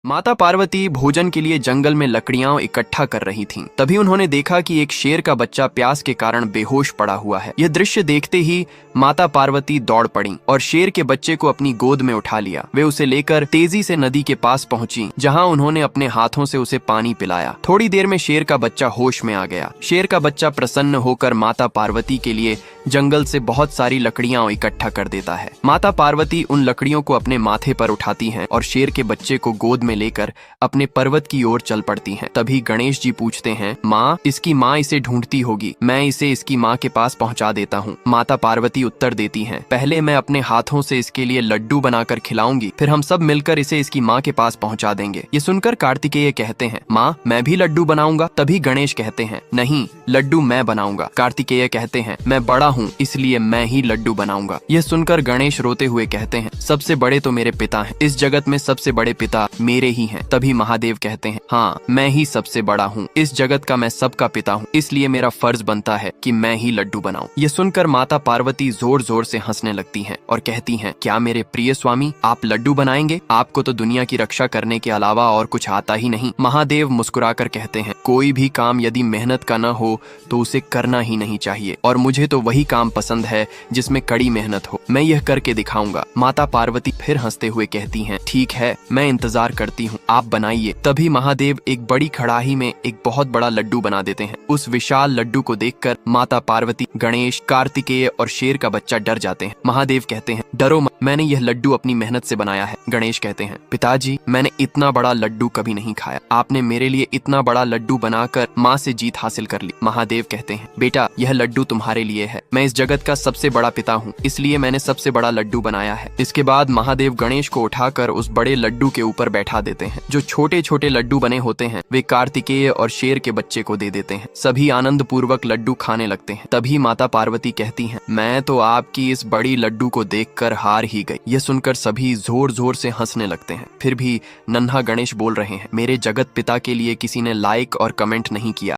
माता पार्वती भोजन के लिए जंगल में लकड़ियां इकट्ठा कर रही थीं। तभी उन्होंने देखा कि एक शेर का बच्चा प्यास के कारण बेहोश पड़ा हुआ है। यह दृश्य देखते ही माता पार्वती दौड़ पड़ी और शेर के बच्चे को अपनी गोद में उठा लिया। वे उसे लेकर तेजी से नदी के पास पहुंची, जहां उन्होंने अपने हाथों से उसे पानी पिलाया। थोड़ी देर में शेर का बच्चा होश में आ गया। शेर का बच्चा प्रसन्न होकर माता पार्वती के लिए जंगल से बहुत सारी लकड़ियां इकट्ठा कर देता है। माता पार्वती उन लकड़ियों को अपने माथे पर उठाती हैं और शेर के बच्चे को गोद में लेकर अपने पर्वत की ओर चल पड़ती हैं। तभी गणेश जी पूछते हैं, माँ, इसकी माँ इसे ढूंढती होगी, मैं इसे इसकी माँ के पास पहुँचा देता हूँ। माता पार्वती उत्तर देती हैं, पहले मैं अपने हाथों से इसके लिए लड्डू बनाकर खिलाऊंगी, फिर हम सब मिलकर इसे इसकी माँ के पास पहुँचा देंगे। ये सुनकर कार्तिकेय कहते हैं, माँ, मैं भी लड्डू बनाऊंगा। तभी गणेश कहते हैं, नहीं, लड्डू मैं बनाऊंगा। कार्तिकेय कहते हैं, मैं बड़ा हूँ, इसलिए मैं ही लड्डू बनाऊंगा। यह सुनकर गणेश रोते हुए कहते हैं, सबसे बड़े तो मेरे पिता हैं, इस जगत में सबसे बड़े पिता मेरे ही हैं। तभी महादेव कहते हैं, हाँ, मैं ही सबसे बड़ा हूँ, इस जगत का मैं सबका पिता हूँ, इसलिए मेरा फर्ज बनता है कि मैं ही लड्डू बनाऊं। ये सुनकर माता पार्वती जोर जोर से हंसने लगती हैं और कहती हैं, क्या मेरे प्रिय स्वामी, आप लड्डू बनाएंगे? आपको तो दुनिया की रक्षा करने के अलावा और कुछ आता ही नहीं। महादेव मुस्कुराकर कहते हैं, कोई भी काम यदि मेहनत का न हो तो उसे करना ही नहीं चाहिए, और मुझे तो वही काम पसंद है जिसमें कड़ी मेहनत हो। मैं यह करके दिखाऊंगा। माता पार्वती फिर हंसते हुए कहती हैं, ठीक है, मैं इंतजार करती हूँ, आप बनाइए। तभी महादेव एक बड़ी कड़ाही में एक बहुत बड़ा लड्डू बना देते हैं। उस विशाल लड्डू को देखकर माता पार्वती, गणेश, कार्तिकेय और शेर का बच्चा डर जाते हैं। महादेव कहते हैं, डरो मत, मैंने यह लड्डू अपनी मेहनत से बनाया है। गणेश कहते हैं, पिताजी, मैंने इतना बड़ा लड्डू कभी नहीं खाया, आपने मेरे लिए इतना बड़ा लड्डू बनाकर माँ से जीत हासिल कर ली। महादेव कहते हैं, बेटा, यह लड्डू तुम्हारे लिए है, मैं इस जगत का सबसे बड़ा पिता हूँ, इसलिए मैंने सबसे बड़ा लड्डू बनाया है। इसके बाद महादेव गणेश को उठाकर उस बड़े लड्डू के ऊपर बैठा देते हैं। जो छोटे छोटे लड्डू बने होते हैं वे कार्तिकेय और शेर के बच्चे को दे देते हैं। सभी आनंद पूर्वक लड्डू खाने लगते हैं। तभी माता पार्वती कहती हैं, मैं तो आपकी इस बड़ी लड्डू को देखकर हार ही गई। यह सुनकर सभी जोर जोर से हंसने लगते हैं। फिर भी नन्हा गणेश बोल रहे हैं, मेरे जगत पिता के लिए किसी ने लाइक और कमेंट नहीं किया।